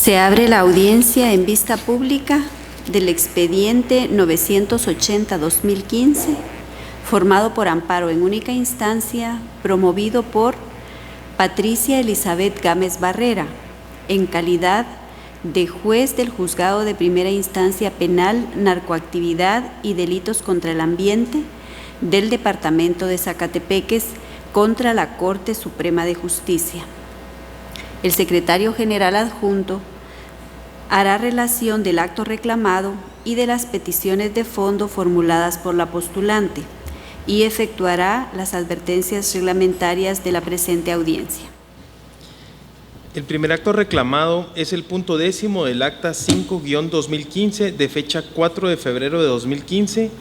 Se abre la audiencia en vista pública del expediente 980-2015, formado por amparo en única instancia, promovido por Patricia Elizabeth Gámez Barrera, en calidad de juez del Juzgado de Primera Instancia Penal, Narcoactividad y Delitos contra el Ambiente del Departamento de Zacatepeques contra la Corte Suprema de Justicia. El secretario general adjunto hará relación del acto reclamado y de las peticiones de fondo formuladas por la postulante y efectuará las advertencias reglamentarias de la presente audiencia. El primer acto reclamado es el punto 10 del acta 5-2015 de fecha 4 de febrero de 2015,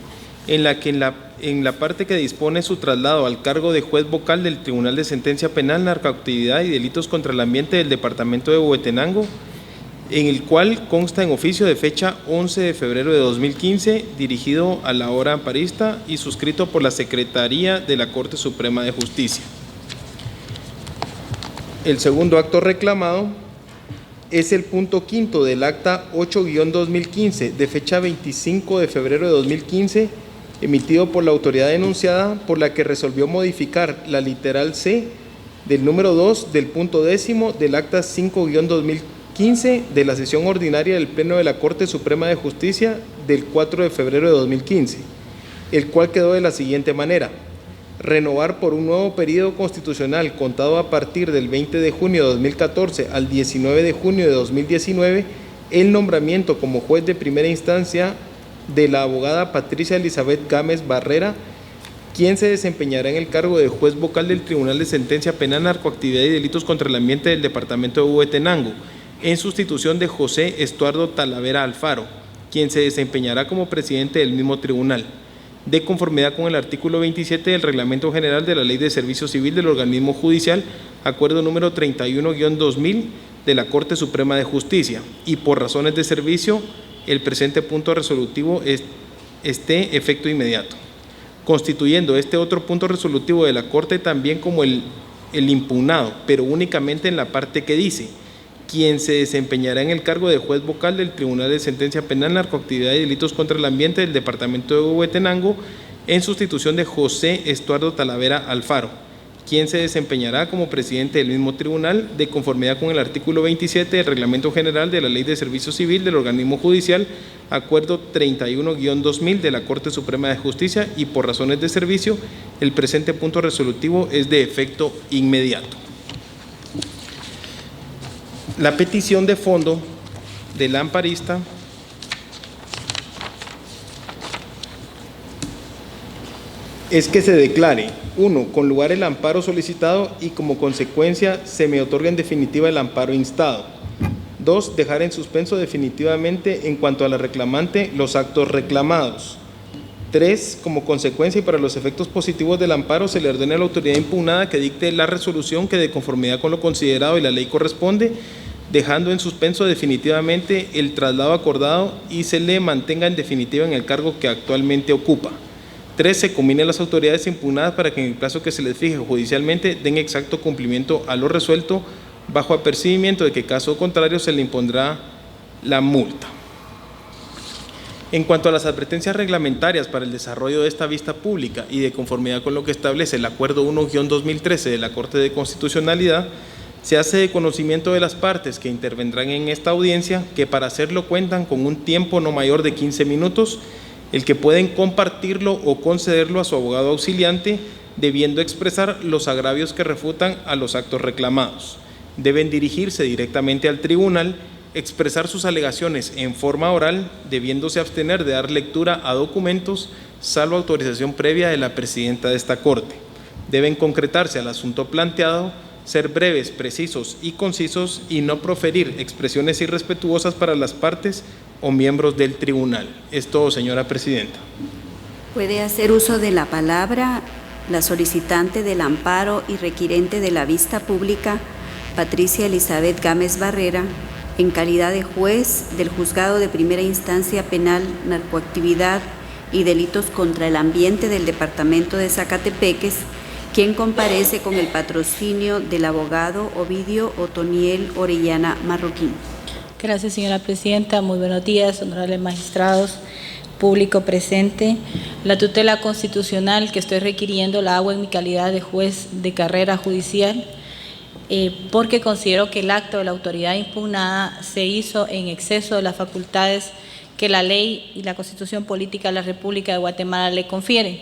en la que en la parte que dispone su traslado al cargo de juez vocal del Tribunal de Sentencia Penal, Narcoactividad y Delitos contra el Ambiente del Departamento de Huehuetenango, en el cual consta en oficio de fecha 11 de febrero de 2015, dirigido a la hora amparista y suscrito por la Secretaría de la Corte Suprema de Justicia. El segundo acto reclamado es el punto 5 del acta 8-2015 de fecha 25 de febrero de 2015, emitido por la autoridad denunciada, por la que resolvió modificar la literal C del número 2 del punto 10 del acta 5-2015 de la sesión ordinaria del Pleno de la Corte Suprema de Justicia del 4 de febrero de 2015, el cual quedó de la siguiente manera: renovar por un nuevo periodo constitucional contado a partir del 20 de junio de 2014 al 19 de junio de 2019 el nombramiento como juez de primera instancia de la abogada Patricia Elizabeth Gámez Barrera, quien se desempeñará en el cargo de juez vocal del Tribunal de Sentencia Penal, Narcoactividad y Delitos contra el Ambiente del Departamento de Huehuetenango, en sustitución de José Estuardo Talavera Alfaro, quien se desempeñará como presidente del mismo tribunal, de conformidad con el artículo 27 del Reglamento General de la Ley de Servicio Civil del Organismo Judicial, acuerdo número 31-2000 de la Corte Suprema de Justicia, y por razones de servicio, el presente punto resolutivo esté efecto inmediato, constituyendo este otro punto resolutivo de la Corte también como el impugnado, pero únicamente en la parte que dice: quien se desempeñará en el cargo de juez vocal del Tribunal de Sentencia Penal, Narcoactividad y Delitos contra el Ambiente del Departamento de Huehuetenango, en sustitución de José Estuardo Talavera Alfaro, quien se desempeñará como presidente del mismo tribunal, de conformidad con el artículo 27 del Reglamento General de la Ley de Servicio Civil del Organismo Judicial, acuerdo 31-2000 de la Corte Suprema de Justicia, y por razones de servicio, el presente punto resolutivo es de efecto inmediato. La petición de fondo del amparista es que se declare: 1. Con lugar el amparo solicitado y como consecuencia se me otorga en definitiva el amparo instado. 2. Dejar en suspenso definitivamente en cuanto a la reclamante los actos reclamados. 3. Como consecuencia y para los efectos positivos del amparo se le ordena a la autoridad impugnada que dicte la resolución que de conformidad con lo considerado y la ley corresponde, dejando en suspenso definitivamente el traslado acordado y se le mantenga en definitiva en el cargo que actualmente ocupa. 3. Se combinen las autoridades impugnadas para que en el plazo que se les fije judicialmente den exacto cumplimiento a lo resuelto, bajo apercibimiento de que caso contrario se le impondrá la multa. En cuanto a las advertencias reglamentarias para el desarrollo de esta vista pública y de conformidad con lo que establece el Acuerdo 1-2013 de la Corte de Constitucionalidad, se hace de conocimiento de las partes que intervendrán en esta audiencia que para hacerlo cuentan con un tiempo no mayor de 15 minutos, el que pueden compartirlo o concederlo a su abogado auxiliante, debiendo expresar los agravios que refutan a los actos reclamados. Deben dirigirse directamente al tribunal, expresar sus alegaciones en forma oral, debiéndose abstener de dar lectura a documentos, salvo autorización previa de la presidenta de esta Corte. Deben concretarse al asunto planteado, ser breves, precisos y concisos y no proferir expresiones irrespetuosas para las partes o miembros del tribunal. Es todo, señora presidenta. Puede hacer uso de la palabra la solicitante del amparo y requirente de la vista pública, Patricia Elizabeth Gámez Barrera, en calidad de juez del Juzgado de Primera Instancia Penal, Narcoactividad y Delitos contra el Ambiente del Departamento de Zacatepeques, quien comparece con el patrocinio del abogado Ovidio Otoniel Orellana Marroquín. Gracias, señora presidenta. Muy buenos días, honorables magistrados, público presente. La tutela constitucional que estoy requiriendo la hago en mi calidad de juez de carrera judicial, porque considero que el acto de la autoridad impugnada se hizo en exceso de las facultades que la ley y la Constitución Política de la República de Guatemala le confieren.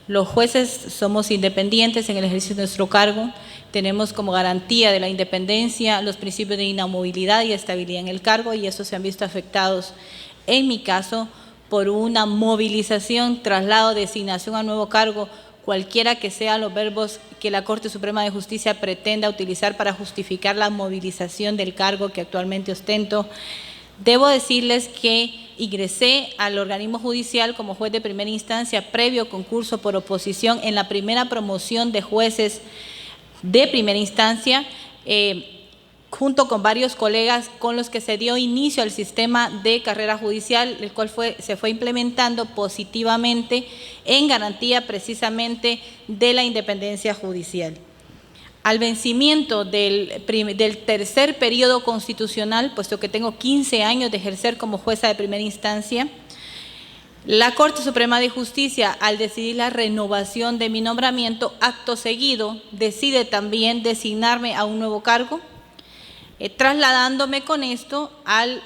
Los jueces somos independientes en el ejercicio de nuestro cargo, tenemos como garantía de la independencia los principios de inamovilidad y estabilidad en el cargo, y estos se han visto afectados, en mi caso, por una movilización, traslado, designación a nuevo cargo, cualquiera que sean los verbos que la Corte Suprema de Justicia pretenda utilizar para justificar la movilización del cargo que actualmente ostento. Debo decirles que ingresé al organismo judicial como juez de primera instancia previo concurso por oposición en la primera promoción de jueces de primera instancia, junto con varios colegas con los que se dio inicio al sistema de carrera judicial, el cual se fue implementando positivamente en garantía precisamente de la independencia judicial. Al vencimiento del tercer periodo constitucional, puesto que tengo 15 años de ejercer como jueza de primera instancia, la Corte Suprema de Justicia, al decidir la renovación de mi nombramiento, acto seguido, decide también designarme a un nuevo cargo, trasladándome con esto al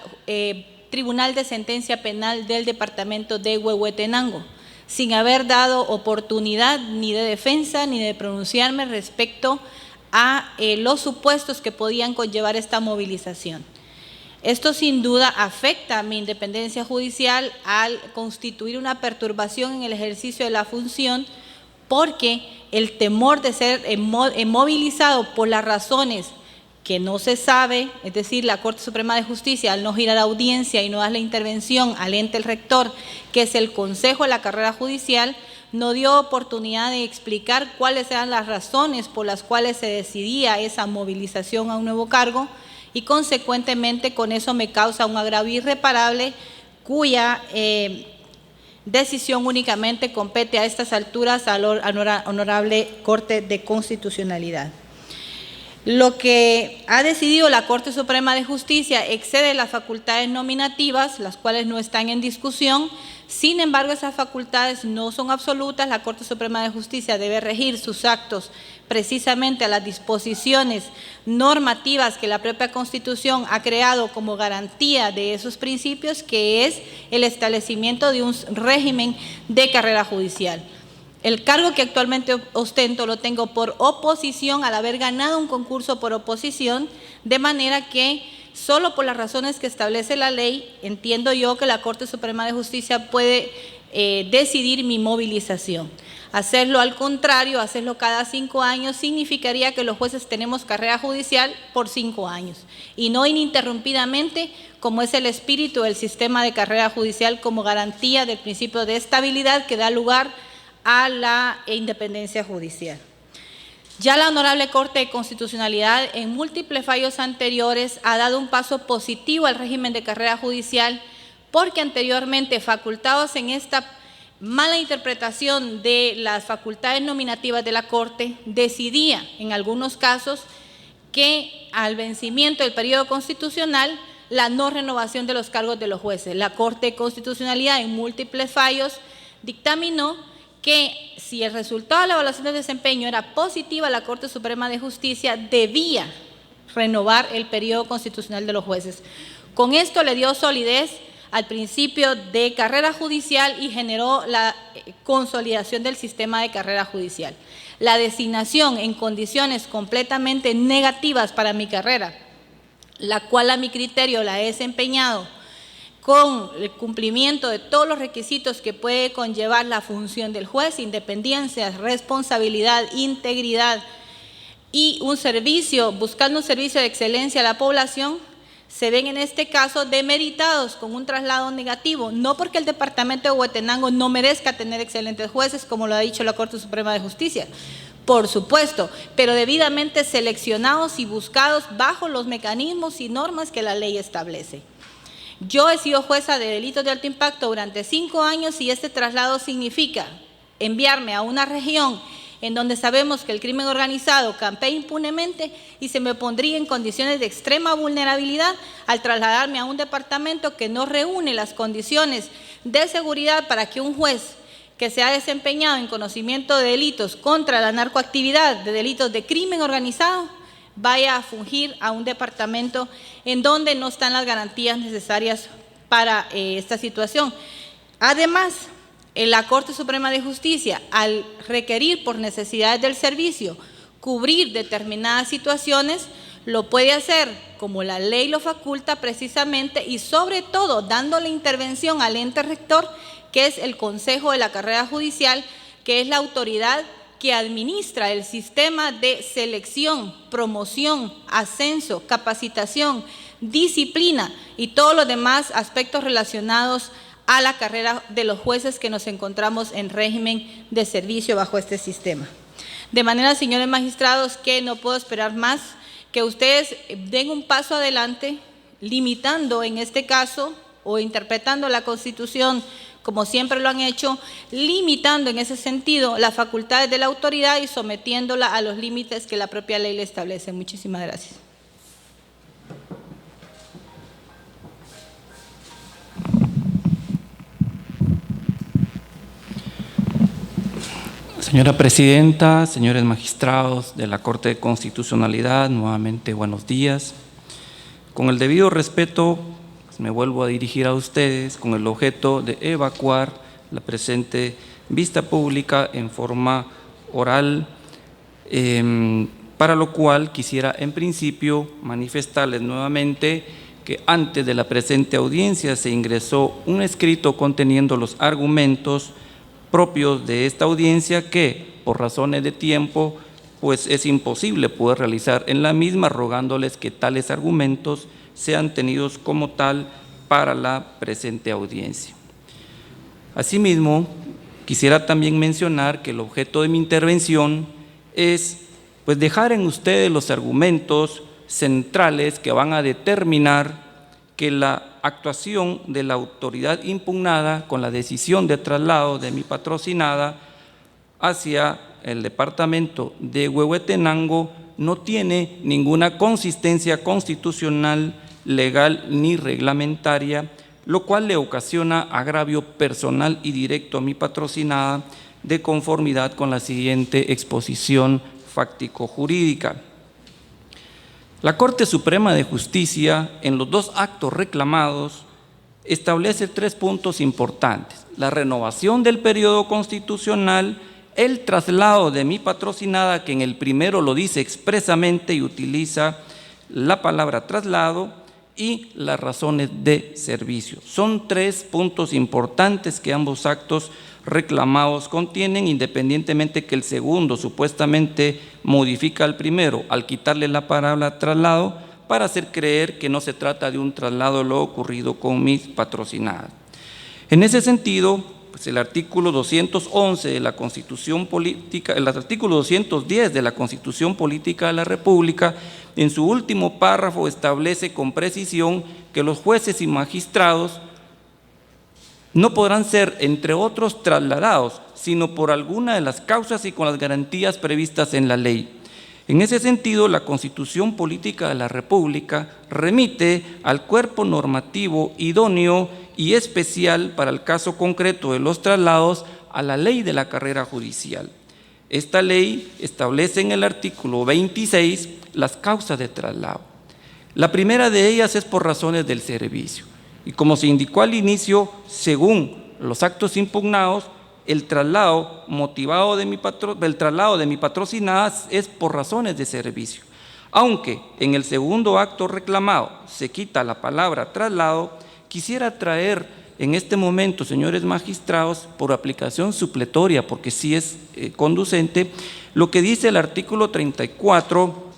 Tribunal de Sentencia Penal del Departamento de Huehuetenango, sin haber dado oportunidad ni de defensa ni de pronunciarme respecto a los supuestos que podían conllevar esta movilización. Esto sin duda afecta a mi independencia judicial al constituir una perturbación en el ejercicio de la función, porque el temor de ser movilizado por las razones que no se sabe, es decir, la Corte Suprema de Justicia, al no girar audiencia y no dar la intervención al ente el rector, que es el Consejo de la Carrera Judicial, no dio oportunidad de explicar cuáles eran las razones por las cuales se decidía esa movilización a un nuevo cargo, y consecuentemente con eso me causa un agravio irreparable cuya decisión únicamente compete a estas alturas a la Honorable Corte de Constitucionalidad. Lo que ha decidido la Corte Suprema de Justicia excede las facultades nominativas, las cuales no están en discusión. Sin embargo, esas facultades no son absolutas. La Corte Suprema de Justicia debe regir sus actos precisamente a las disposiciones normativas que la propia Constitución ha creado como garantía de esos principios, que es el establecimiento de un régimen de carrera judicial. El cargo que actualmente ostento lo tengo por oposición, al haber ganado un concurso por oposición, de manera que solo por las razones que establece la ley, entiendo yo que la Corte Suprema de Justicia puede decidir mi movilización. Hacerlo al contrario, hacerlo cada 5 años, significaría que los jueces tenemos carrera judicial por 5 años y no ininterrumpidamente, como es el espíritu del sistema de carrera judicial, como garantía del principio de estabilidad que da lugar a la independencia judicial. Ya la Honorable Corte de Constitucionalidad en múltiples fallos anteriores ha dado un paso positivo al régimen de carrera judicial, porque anteriormente, facultados en esta mala interpretación de las facultades nominativas de la Corte, decidía en algunos casos que al vencimiento del periodo constitucional la no renovación de los cargos de los jueces. La Corte de Constitucionalidad en múltiples fallos dictaminó que si el resultado de la evaluación de desempeño era positiva, la Corte Suprema de Justicia debía renovar el periodo constitucional de los jueces. Con esto le dio solidez al principio de carrera judicial y generó la consolidación del sistema de carrera judicial. La designación en condiciones completamente negativas para mi carrera, la cual a mi criterio la he desempeñado con el cumplimiento de todos los requisitos que puede conllevar la función del juez: independencia, responsabilidad, integridad y un servicio, buscando un servicio de excelencia a la población, se ven en este caso demeritados con un traslado negativo, no porque el departamento de Huehuetenango no merezca tener excelentes jueces, como lo ha dicho la Corte Suprema de Justicia, por supuesto, pero debidamente seleccionados y buscados bajo los mecanismos y normas que la ley establece. Yo he sido jueza de delitos de alto impacto durante 5 años y este traslado significa enviarme a una región en donde sabemos que el crimen organizado campea impunemente y se me pondría en condiciones de extrema vulnerabilidad al trasladarme a un departamento que no reúne las condiciones de seguridad para que un juez que se ha desempeñado en conocimiento de delitos contra la narcoactividad, de delitos de crimen organizado, vaya a fungir a un departamento en donde no están las garantías necesarias para esta situación. Además, la Corte Suprema de Justicia, al requerir por necesidades del servicio cubrir determinadas situaciones, lo puede hacer como la ley lo faculta precisamente y sobre todo dándole intervención al ente rector, que es el Consejo de la Carrera Judicial, que es la autoridad que administra el sistema de selección, promoción, ascenso, capacitación, disciplina y todos los demás aspectos relacionados a la carrera de los jueces que nos encontramos en régimen de servicio bajo este sistema. De manera, señores magistrados, que no puedo esperar más que ustedes den un paso adelante, limitando en este caso o interpretando la Constitución como siempre lo han hecho, limitando en ese sentido las facultades de la autoridad y sometiéndola a los límites que la propia ley le establece. Muchísimas gracias. Señora Presidenta, señores magistrados de la Corte de Constitucionalidad, nuevamente buenos días. Con el debido respeto, me vuelvo a dirigir a ustedes con el objeto de evacuar la presente vista pública en forma oral, para lo cual quisiera en principio manifestarles nuevamente que antes de la presente audiencia se ingresó un escrito conteniendo los argumentos propios de esta audiencia que, por razones de tiempo, pues es imposible poder realizar en la misma, rogándoles que tales argumentos sean tenidos como tal para la presente audiencia. Asimismo, quisiera también mencionar que el objeto de mi intervención es pues dejar en ustedes los argumentos centrales que van a determinar que la actuación de la autoridad impugnada con la decisión de traslado de mi patrocinada hacia el departamento de Huehuetenango no tiene ninguna consistencia constitucional, legal ni reglamentaria, lo cual le ocasiona agravio personal y directo a mi patrocinada de conformidad con la siguiente exposición fáctico-jurídica. La Corte Suprema de Justicia, en los dos actos reclamados, establece 3 puntos importantes: la renovación del periodo constitucional, el traslado de mi patrocinada, que en el primero lo dice expresamente y utiliza la palabra traslado, y las razones de servicio. Son 3 puntos importantes que ambos actos reclamados contienen, independientemente que el segundo supuestamente modifica al primero al quitarle la palabra traslado para hacer creer que no se trata de un traslado de lo ocurrido con mis patrocinadas. En ese sentido, pues el artículo 211 de la Constitución Política, el artículo 210 de la Constitución Política de la República, en su último párrafo establece con precisión que los jueces y magistrados no podrán ser, entre otros, trasladados, sino por alguna de las causas y con las garantías previstas en la ley. En ese sentido, la Constitución Política de la República remite al cuerpo normativo idóneo y especial para el caso concreto de los traslados a la Ley de la Carrera Judicial. Esta ley establece en el artículo 26 las causas de traslado. La primera de ellas es por razones del servicio. Y como se indicó al inicio, según los actos impugnados, el traslado motivado de mi patrocinada es por razones de servicio. Aunque en el segundo acto reclamado se quita la palabra traslado, quisiera traer en este momento, señores magistrados, por aplicación supletoria, porque sí es conducente, lo que dice el artículo 34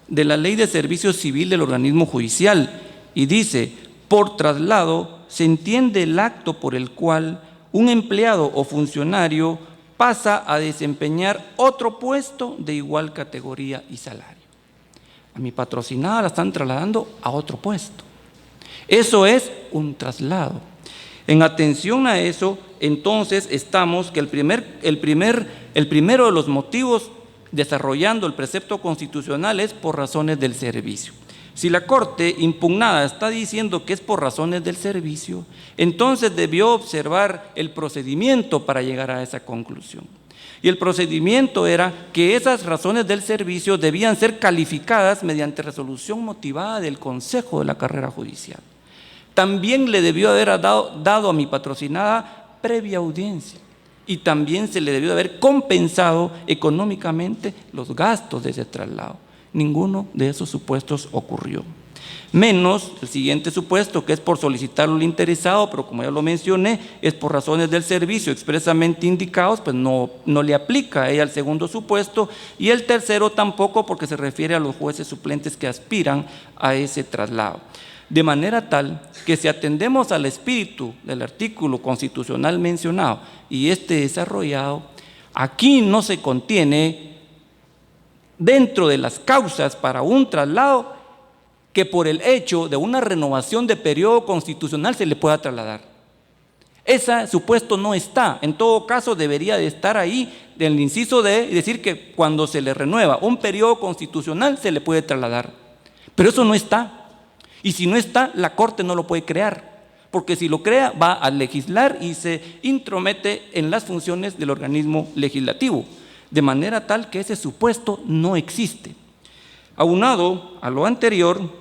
de la Ley de Servicio Civil del organismo judicial, y dice: por traslado se entiende el acto por el cual un empleado o funcionario pasa a desempeñar otro puesto de igual categoría y salario. A mi patrocinada la están trasladando a otro puesto. Eso es un traslado. En atención a eso, entonces estamos que el primer El primero de los motivos desarrollando el precepto constitucional es por razones del servicio. Si la Corte impugnada está diciendo que es por razones del servicio, entonces debió observar el procedimiento para llegar a esa conclusión. Y el procedimiento era que esas razones del servicio debían ser calificadas mediante resolución motivada del Consejo de la Carrera Judicial. También le debió haber dado a mi patrocinada previa audiencia y también se le debió haber compensado económicamente los gastos de ese traslado. Ninguno de esos supuestos ocurrió. Menos el siguiente supuesto, que es por solicitarlo al interesado, pero como ya lo mencioné, es por razones del servicio expresamente indicados, pues no le aplica a ella el segundo supuesto, y el tercero tampoco, porque se refiere a los jueces suplentes que aspiran a ese traslado. De manera tal que si atendemos al espíritu del artículo constitucional mencionado y desarrollado, aquí no se contiene dentro de las causas para un traslado que por el hecho de una renovación de periodo constitucional se le pueda trasladar. Ese supuesto no está. En todo caso debería de estar ahí del inciso D y decir que cuando se le renueva un periodo constitucional se le puede trasladar. Pero eso no está. Y si no está, la Corte no lo puede crear, porque si lo crea va a legislar y se intromete en las funciones del organismo legislativo, de manera tal que ese supuesto no existe. Aunado a lo anterior,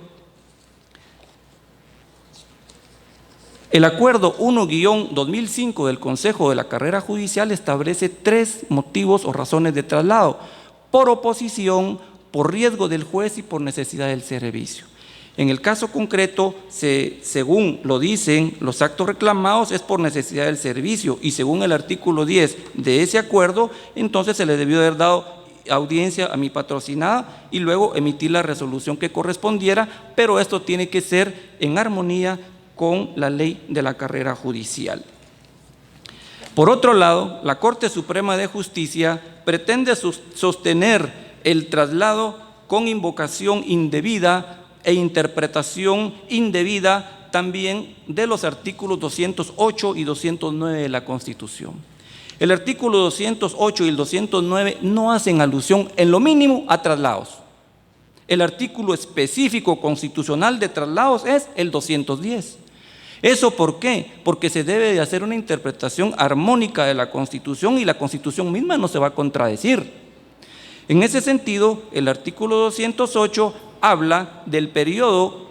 el Acuerdo 1-2005 del Consejo de la Carrera Judicial establece 3 motivos o razones de traslado: por oposición, por riesgo del juez y por necesidad del servicio. En el caso concreto, según lo dicen los actos reclamados, es por necesidad del servicio, y según el artículo 10 de ese acuerdo, entonces se le debió haber dado audiencia a mi patrocinada y luego emitir la resolución que correspondiera, pero esto tiene que ser en armonía con la ley de la carrera judicial. Por otro lado, la Corte Suprema de Justicia pretende sostener el traslado con invocación indebida e interpretación indebida también de los artículos 208 y 209 de la Constitución. El artículo 208 y el 209 no hacen alusión en lo mínimo a traslados. El artículo específico constitucional de traslados es el 210. ¿Eso por qué? Porque se debe de hacer una interpretación armónica de la Constitución y la Constitución misma no se va a contradecir. En ese sentido, el artículo 208 habla del periodo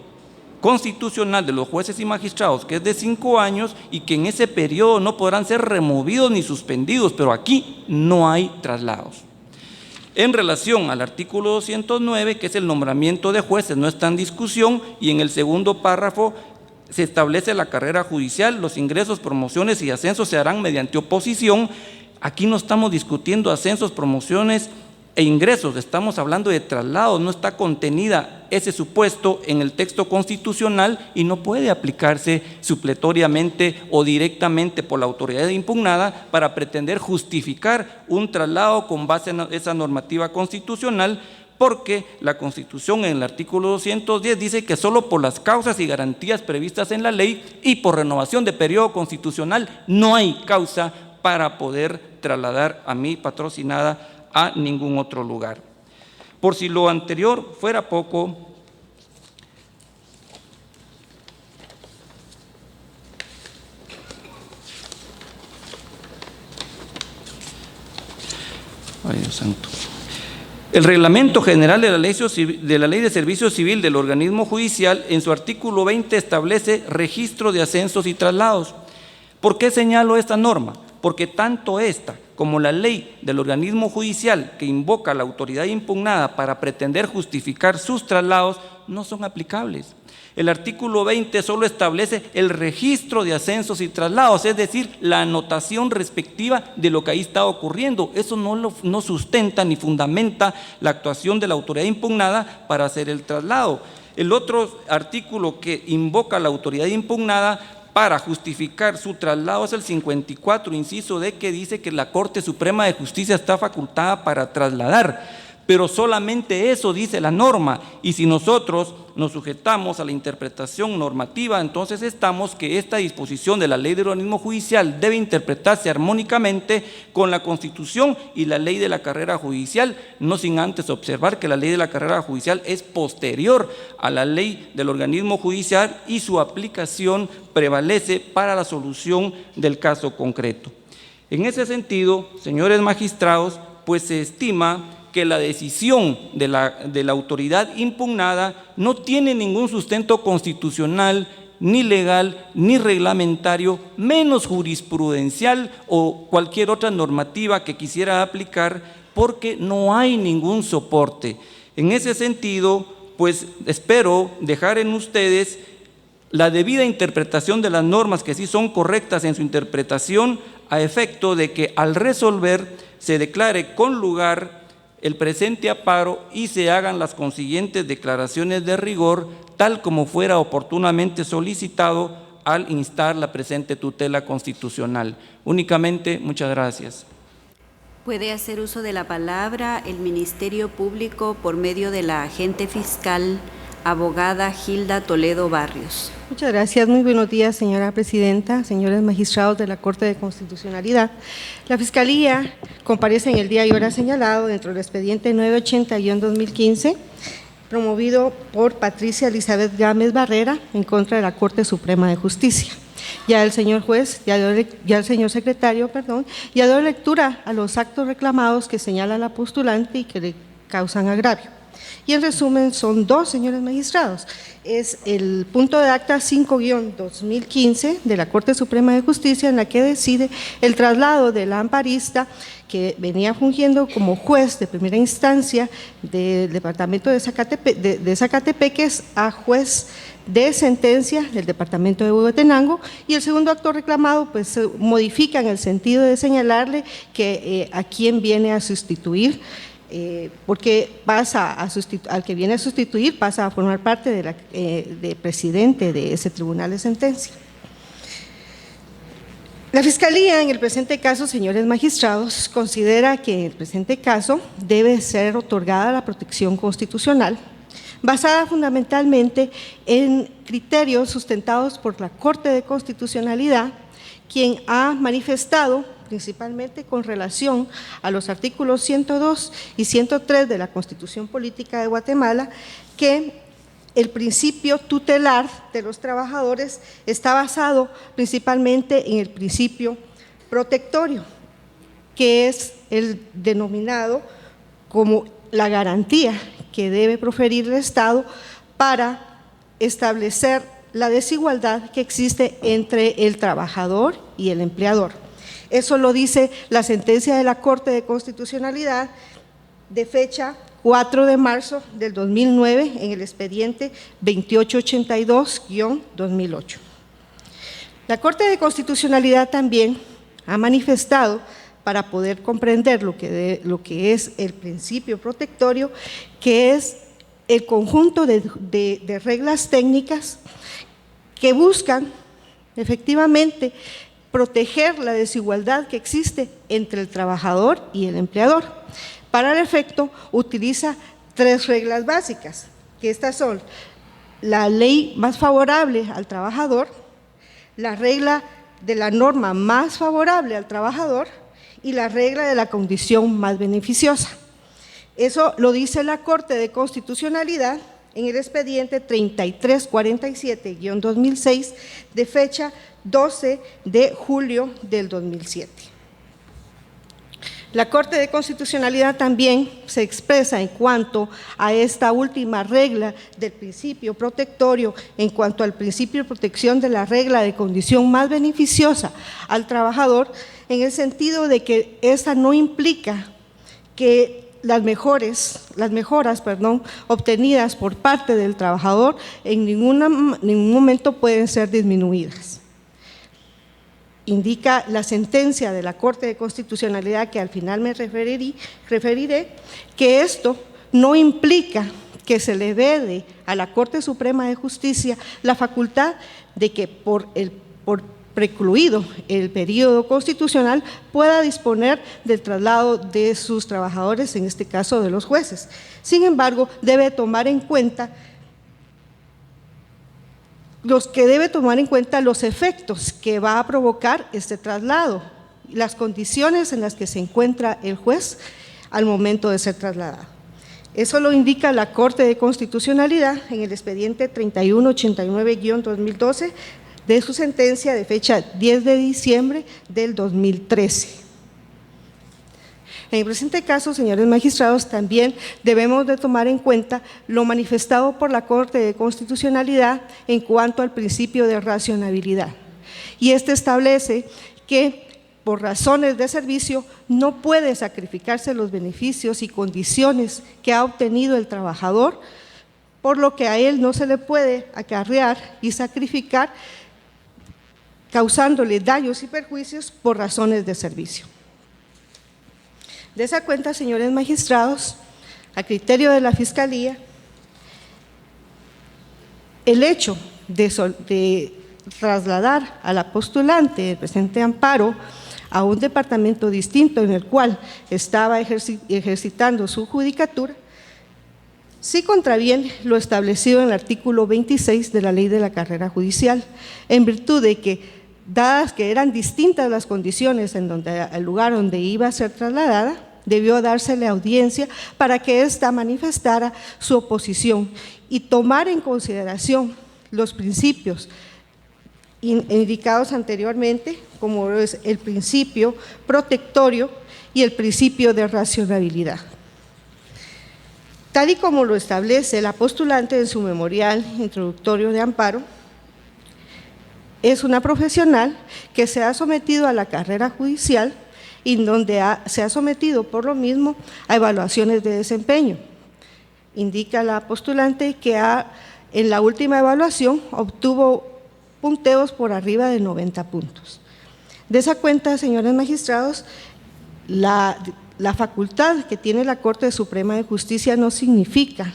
constitucional de los jueces y magistrados, que es de 5 años, y que en ese periodo no podrán ser removidos ni suspendidos, pero aquí no hay traslados. En relación al artículo 209, que es el nombramiento de jueces, no está en discusión, y en el segundo párrafo se establece la carrera judicial, los ingresos, promociones y ascensos se harán mediante oposición. Aquí no estamos discutiendo ascensos, promociones e ingresos, estamos hablando de traslados, no está contenida ese supuesto en el texto constitucional y no puede aplicarse supletoriamente o directamente por la autoridad impugnada para pretender justificar un traslado con base en esa normativa constitucional, porque la Constitución en el artículo 210 dice que solo por las causas y garantías previstas en la ley y por renovación de periodo constitucional no hay causa para poder trasladar a mi patrocinada a ningún otro lugar. Por si lo anterior fuera poco, ay Dios santo, el Reglamento General de la Ley de Servicio Civil del organismo judicial en su artículo 20 establece registro de ascensos y traslados. ¿Por qué señalo esta norma? Porque tanto esta como la ley del organismo judicial que invoca a la autoridad impugnada para pretender justificar sus traslados no son aplicables. El artículo 20 solo establece el registro de ascensos y traslados, es decir, la anotación respectiva de lo que ahí está ocurriendo. Eso no sustenta ni fundamenta la actuación de la autoridad impugnada para hacer el traslado. El otro artículo que invoca a la autoridad impugnada para justificar su traslado es el 54, inciso D, que dice que la Corte Suprema de Justicia está facultada para trasladar, pero solamente eso dice la norma, y si nosotros nos sujetamos a la interpretación normativa, entonces estamos que esta disposición de la ley del organismo judicial debe interpretarse armónicamente con la Constitución y la ley de la carrera judicial, no sin antes observar que la ley de la carrera judicial es posterior a la ley del organismo judicial y su aplicación prevalece para la solución del caso concreto. En ese sentido, señores magistrados, pues se estima que la decisión de la autoridad impugnada no tiene ningún sustento constitucional, ni legal, ni reglamentario, menos jurisprudencial o cualquier otra normativa que quisiera aplicar, porque no hay ningún soporte. En ese sentido, pues espero dejar en ustedes la debida interpretación de las normas, que sí son correctas en su interpretación, a efecto de que al resolver se declare con lugar el presente amparo y se hagan las consiguientes declaraciones de rigor, tal como fuera oportunamente solicitado al instar la presente tutela constitucional. Únicamente, muchas gracias. Puede hacer uso de la palabra el Ministerio Público por medio de la agente fiscal, abogada Gilda Toledo Barrios. Muchas gracias. Muy buenos días, señora presidenta, señores magistrados de la Corte de Constitucionalidad. La Fiscalía comparece en el día y hora señalado dentro del expediente 980-2015, promovido por Patricia Elizabeth Gámez Barrera en contra de la Corte Suprema de Justicia. Ya el señor juez, ya el señor secretario, ya dio lectura a los actos reclamados que señala la postulante y que le causan agravio. Y en resumen son dos, señores magistrados. Es el punto de acta 5-2015 de la Corte Suprema de Justicia, en la que decide el traslado de la amparista que venía fungiendo como juez de primera instancia del departamento de Zacatepeques a juez de sentencia del departamento de Huehuetenango, y el segundo acto reclamado pues modifica en el sentido de señalarle que a quién viene a sustituir, porque al que viene a sustituir pasa a formar parte de presidente de ese tribunal de sentencia. La Fiscalía en el presente caso, señores magistrados, considera que en el presente caso debe ser otorgada la protección constitucional, basada fundamentalmente en criterios sustentados por la Corte de Constitucionalidad, quien ha manifestado, principalmente con relación a los artículos 102 y 103 de la Constitución Política de Guatemala, que el principio tutelar de los trabajadores está basado principalmente en el principio protectorio, que es el denominado como la garantía que debe proferir el Estado para establecer la desigualdad que existe entre el trabajador y el empleador. Eso lo dice la sentencia de la Corte de Constitucionalidad de fecha 4 de marzo del 2009 en el expediente 2882-2008. La Corte de Constitucionalidad también ha manifestado, para poder comprender lo que es el principio protectorio, que es el conjunto de reglas técnicas que buscan efectivamente proteger la desigualdad que existe entre el trabajador y el empleador. Para el efecto, utiliza tres reglas básicas, que estas son la ley más favorable al trabajador, la regla de la norma más favorable al trabajador y la regla de la condición más beneficiosa. Eso lo dice la Corte de Constitucionalidad en el expediente 3347-2006 de fecha 12 de julio del 2007. La Corte de Constitucionalidad también se expresa en cuanto a esta última regla del principio protectorio, en cuanto al principio de protección de la regla de condición más beneficiosa al trabajador, en el sentido de que esta no implica que las mejoras obtenidas por parte del trabajador en ningún momento pueden ser disminuidas. Indica la sentencia de la Corte de Constitucionalidad, que al final me referiré, que esto no implica que se le vede a la Corte Suprema de Justicia la facultad de que por precluido el periodo constitucional, pueda disponer del traslado de sus trabajadores, en este caso de los jueces. Sin embargo, debe tomar en cuenta los efectos que va a provocar este traslado, las condiciones en las que se encuentra el juez al momento de ser trasladado. Eso lo indica la Corte de Constitucionalidad en el expediente 3189-2012 de su sentencia de fecha 10 de diciembre del 2013. En el presente caso, señores magistrados, también debemos de tomar en cuenta lo manifestado por la Corte de Constitucionalidad en cuanto al principio de racionalidad. Y este establece que por razones de servicio no puede sacrificarse los beneficios y condiciones que ha obtenido el trabajador, por lo que a él no se le puede acarrear y sacrificar causándole daños y perjuicios por razones de servicio. De esa cuenta, señores magistrados, a criterio de la Fiscalía, el hecho de trasladar a la postulante del presente amparo a un departamento distinto en el cual estaba ejercitando su judicatura, sí contraviene lo establecido en el artículo 26 de la Ley de la Carrera Judicial, en virtud de que, dadas que eran distintas las condiciones en el lugar donde iba a ser trasladada, debió dársele audiencia para que ésta manifestara su oposición y tomar en consideración los principios indicados anteriormente, como es el principio protectorio y el principio de racionalidad. Tal y como lo establece la postulante en su memorial introductorio de amparo, es una profesional que se ha sometido a la carrera judicial y donde se ha sometido por lo mismo a evaluaciones de desempeño. Indica la postulante que en la última evaluación obtuvo punteos por arriba de 90 puntos. De esa cuenta, señores magistrados, la facultad que tiene la Corte Suprema de Justicia no significa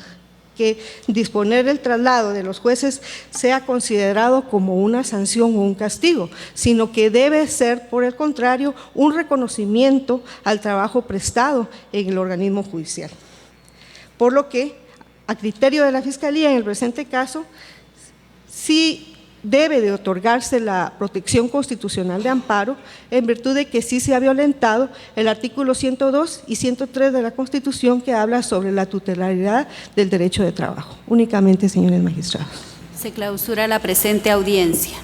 que disponer el traslado de los jueces sea considerado como una sanción o un castigo, sino que debe ser, por el contrario, un reconocimiento al trabajo prestado en el organismo judicial. Por lo que, a criterio de la Fiscalía, en el presente caso, sí debe de otorgarse la protección constitucional de amparo, en virtud de que sí se ha violentado el artículo 102 y 103 de la Constitución, que habla sobre la tutelaridad del derecho de trabajo. Únicamente, señores magistrados. Se clausura la presente audiencia.